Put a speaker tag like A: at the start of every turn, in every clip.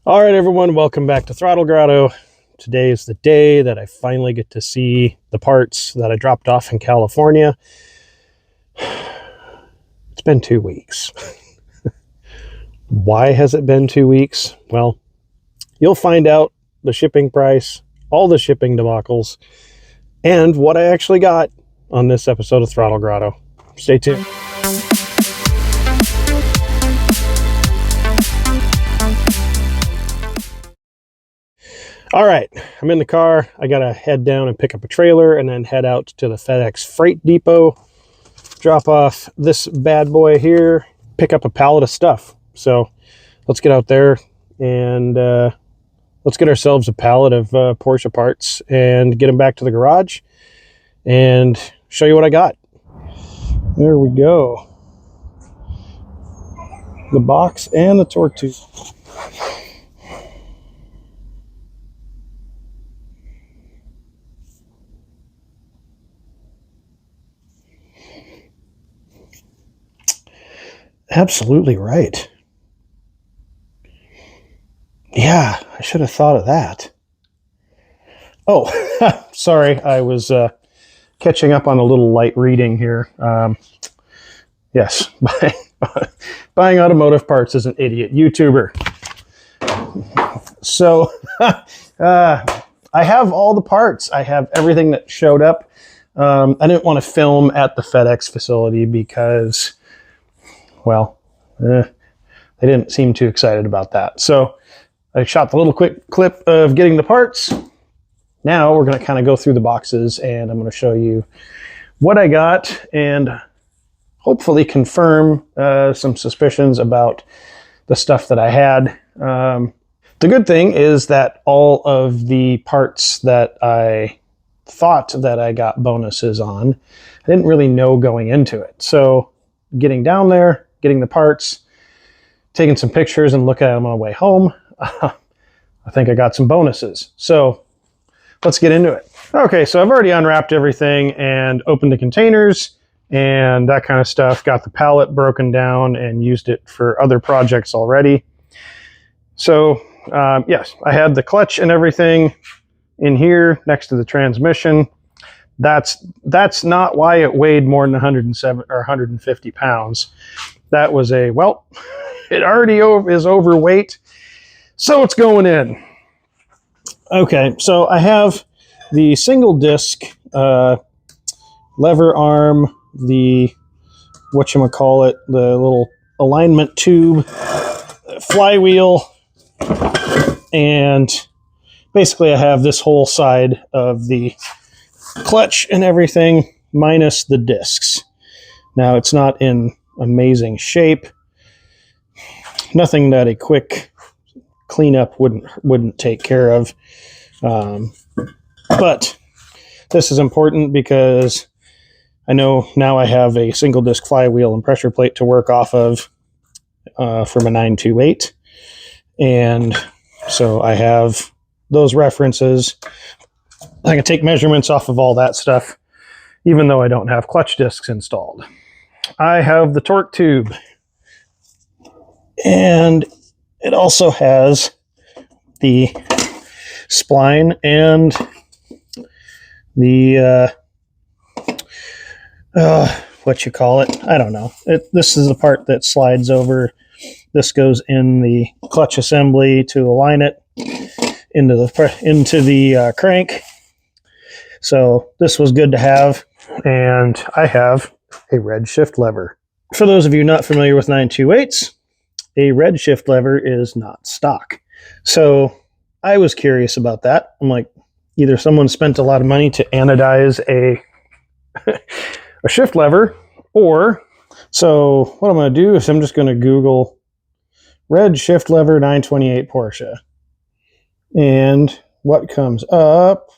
A: All right, everyone, welcome back to Throttle Grotto. Today is the day that I finally get to see the parts that I dropped off in California. It's been 2 weeks. Why has it been 2 weeks? Well, you'll find out the shipping price, all the shipping debacles, and what I actually got on this episode of Throttle Grotto. Stay tuned. All right, I'm in the car. I got to head down and pick up a trailer and then head out to the FedEx freight depot, drop off this bad boy here, pick up a pallet of stuff. So let's get out there and let's get ourselves a pallet of Porsche parts and get them back to the garage and show you what I got. There we go. The box and the torque tube. Absolutely right. Yeah, I should have thought of that. Oh, sorry. I was catching up on a little light reading here. Yes, buying automotive parts is an idiot YouTuber. So I have all the parts. I have everything that showed up. I didn't want to film at the FedEx facility because, well, they didn't seem too excited about that. So I shot the little quick clip of getting the parts. Now we're going to kind of go through the boxes and I'm going to show you what I got and hopefully confirm some suspicions about the stuff that I had. The good thing is that all of the parts that I thought that I got bonuses on, I didn't really know going into it. So getting down there, getting the parts, taking some pictures and looking at them on the way home, I think I got some bonuses. So let's get into it. Okay, so I've already unwrapped everything and opened the containers and that kind of stuff. Got the pallet broken down and used it for other projects already. So yes, I had the clutch and everything in here next to the transmission. That's not why it weighed more than 107 or 150 pounds. That was a, well, it already is overweight, so it's going in. Okay, so I have the single disc lever arm, the whatchamacallit, the little alignment tube, flywheel, and basically I have this whole side of the clutch and everything minus the discs. Now it's not in amazing shape. Nothing that a quick cleanup wouldn't take care of. But this is important because I know now I have a single disc flywheel and pressure plate to work off of from a 928. And so I have those references. I can take measurements off of all that stuff, even though I don't have clutch discs installed. I have the torque tube. And it also has the spline and the what you call it, I don't know. This is the part that slides over. This goes in the clutch assembly to align it into the crank. So this was good to have. And I have a red shift lever. For those of you not familiar with 928s, a red shift lever is not stock. So I was curious about that. I'm like, either someone spent a lot of money to anodize a shift lever, or, so what I'm going to do is I'm just going to Google red shift lever 928 Porsche. And what comes up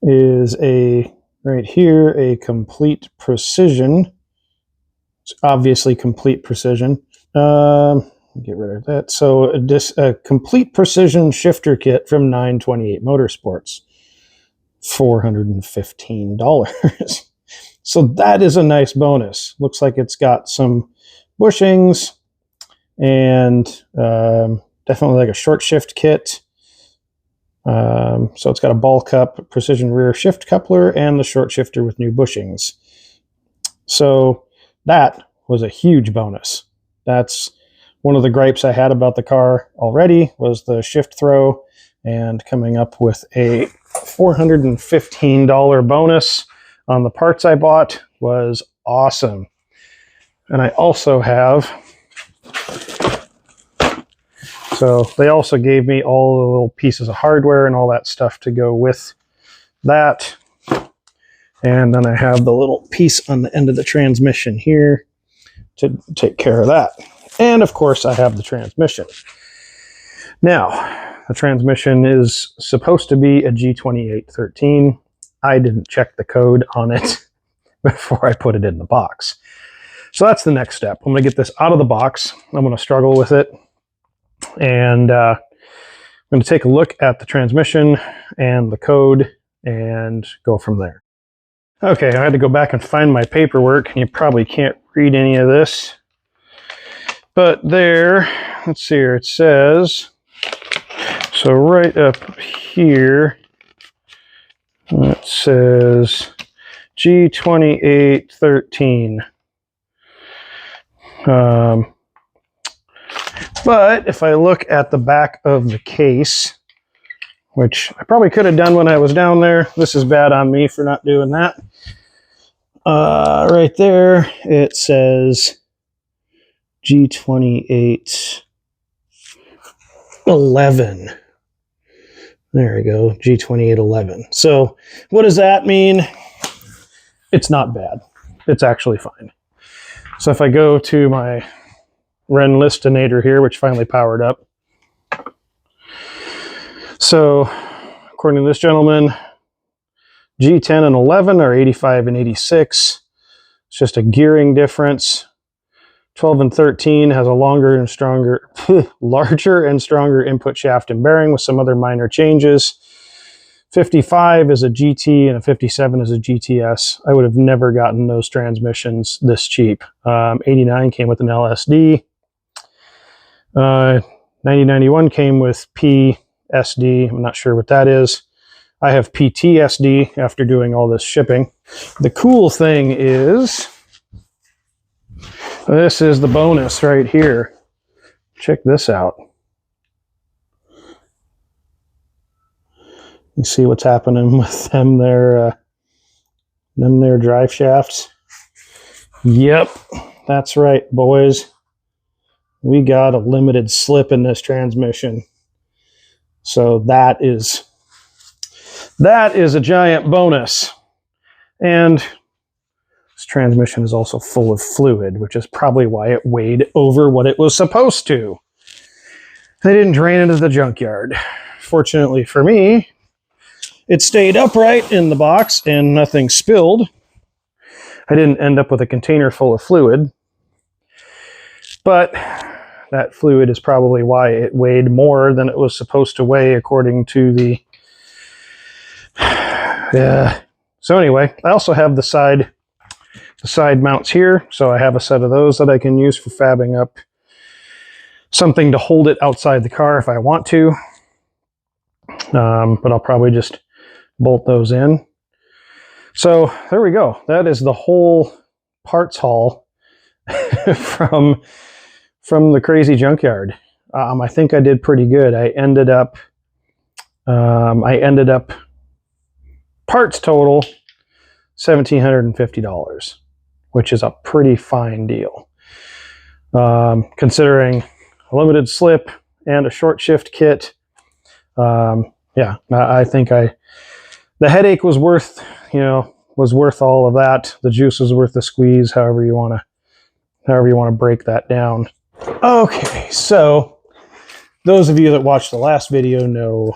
A: is right here, a complete precision. It's obviously complete precision. Get rid of that. So a complete precision shifter kit from 928 Motorsports, $415. So that is a nice bonus. Looks like it's got some bushings and definitely like a short shift kit. So it's got a ball cup, precision rear shift coupler, and the short shifter with new bushings. So that was a huge bonus. That's one of the gripes I had about the car already, was the shift throw, and coming up with a $415 bonus on the parts I bought was awesome. And I also have, so they also gave me all the little pieces of hardware and all that stuff to go with that. And then I have the little piece on the end of the transmission here to take care of that. And of course I have the transmission. Now, the transmission is supposed to be a G2813. I didn't check the code on it before I put it in the box. So that's the next step. I'm going to get this out of the box. I'm going to struggle with it. And I'm going to take a look at the transmission and the code and go from there. Okay, I had to go back and find my paperwork, and you probably can't read any of this. But there, let's see here, it says, so right up here, it says G2813. But if I look at the back of the case, which I probably could have done when I was down there, this is bad on me for not doing that. Right there, it says G2811. There we go, G2811. So what does that mean? It's not bad. It's actually fine. So if I go to my Renlistinator here, which finally powered up. So according to this gentleman, G10 and 11 are 85 and 86. It's just a gearing difference. 12 and 13 has a larger and stronger input shaft and bearing with some other minor changes. 55 is a GT and a 57 is a GTS. I would have never gotten those transmissions this cheap. 89 came with an LSD. 9091 came with PSD. I'm not sure what that is. I have PTSD after doing all this shipping. The cool thing is, this is the bonus right here. Check this out. You see what's happening with them there drive shafts? Yep, that's right, boys. We got a limited slip in this transmission. So that is a giant bonus. And this transmission is also full of fluid, which is probably why it weighed over what it was supposed to. They didn't drain it to the junkyard. Fortunately for me, it stayed upright in the box and nothing spilled. I didn't end up with a container full of fluid, but that fluid is probably why it weighed more than it was supposed to weigh according to the... Yeah. So anyway, I also have the side mounts here. So I have a set of those that I can use for fabbing up something to hold it outside the car if I want to. But I'll probably just bolt those in. So there we go. That is the whole parts haul from the crazy junkyard. I think I did pretty good. I ended up parts total $1,750, which is a pretty fine deal. Considering a limited slip and a short shift kit. Yeah, I think the headache was worth, all of that. The juice was worth the squeeze, however you want to break that down. Okay, so those of you that watched the last video know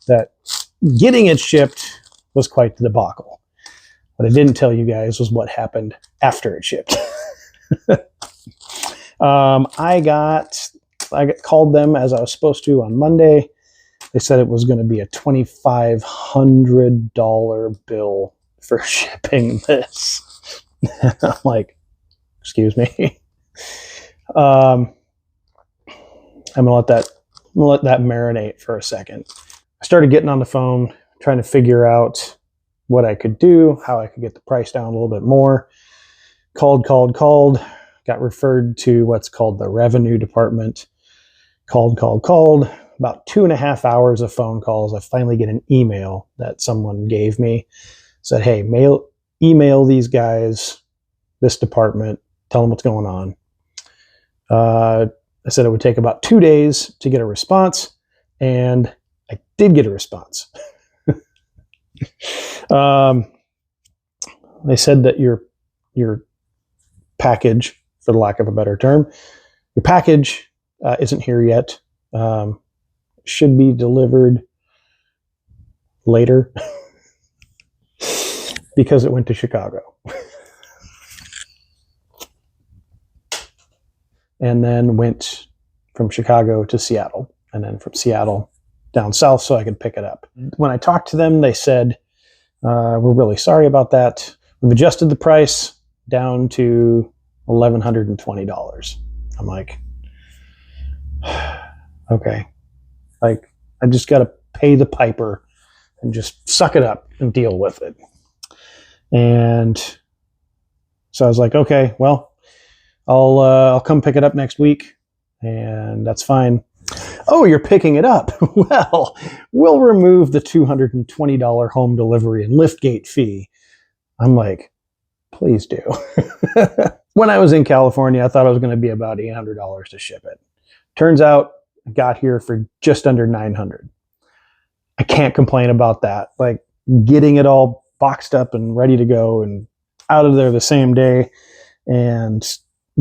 A: that getting it shipped was quite the debacle. What I didn't tell you guys was what happened after it shipped. I called them as I was supposed to on Monday. They said it was going to be a $2,500 bill for shipping this. I'm like, excuse me. I'm gonna let that marinate for a second. I started getting on the phone, trying to figure out what I could do, how I could get the price down a little bit more. Called, got referred to what's called the revenue department. Called. About 2.5 hours of phone calls. I finally get an email that someone gave me. Said, hey, email these guys, this department, tell them what's going on. I said it would take about 2 days to get a response, and I did get a response. They said that your package, for the lack of a better term, your package isn't here yet. Should be delivered later because it went to Chicago. And then went from Chicago to Seattle, and then from Seattle down south so I could pick it up. When I talked to them, they said, we're really sorry about that. We've adjusted the price down to $1,120. I'm like, okay. Like, I just got to pay the piper and just suck it up and deal with it. And so I was like, okay, well, I'll come pick it up next week, and that's fine. Oh, you're picking it up. Well, we'll remove the $220 home delivery and liftgate fee. I'm like, please do. When I was in California, I thought it was going to be about $800 to ship it. Turns out I got here for just under $900. I can't complain about that. Like, getting it all boxed up and ready to go and out of there the same day, and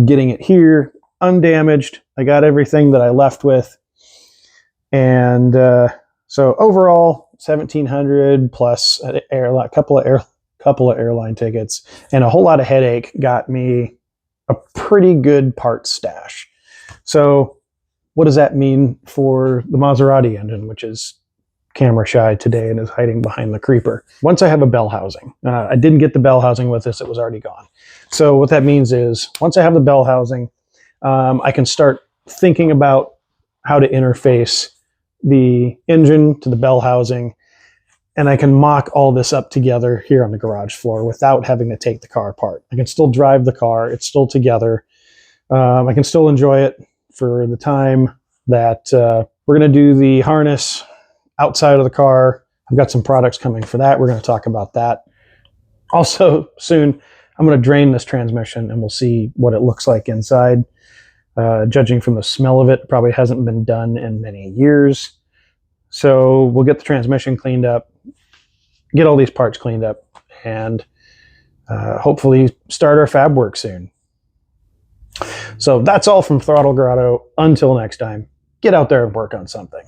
A: getting it here undamaged. I got everything that I left with. And so overall, $1,700 plus a couple of airline tickets and a whole lot of headache got me a pretty good parts stash. So what does that mean for the Maserati engine, which is camera shy today and is hiding behind the creeper? Once I have a bell housing, I didn't get the bell housing with this, it was already gone. So what that means is once I have the bell housing, I can start thinking about how to interface the engine to the bell housing, and I can mock all this up together here on the garage floor without having to take the car apart. I can still drive the car, it's still together. I can still enjoy it for the time that we're going to do the harness outside of the car. I've got some products coming for that. We're going to talk about that. Also soon, I'm going to drain this transmission and we'll see what it looks like inside. Judging from the smell of it, probably hasn't been done in many years. So we'll get the transmission cleaned up, get all these parts cleaned up, and hopefully start our fab work soon. So that's all from Throttle Grotto. Until next time, get out there and work on something.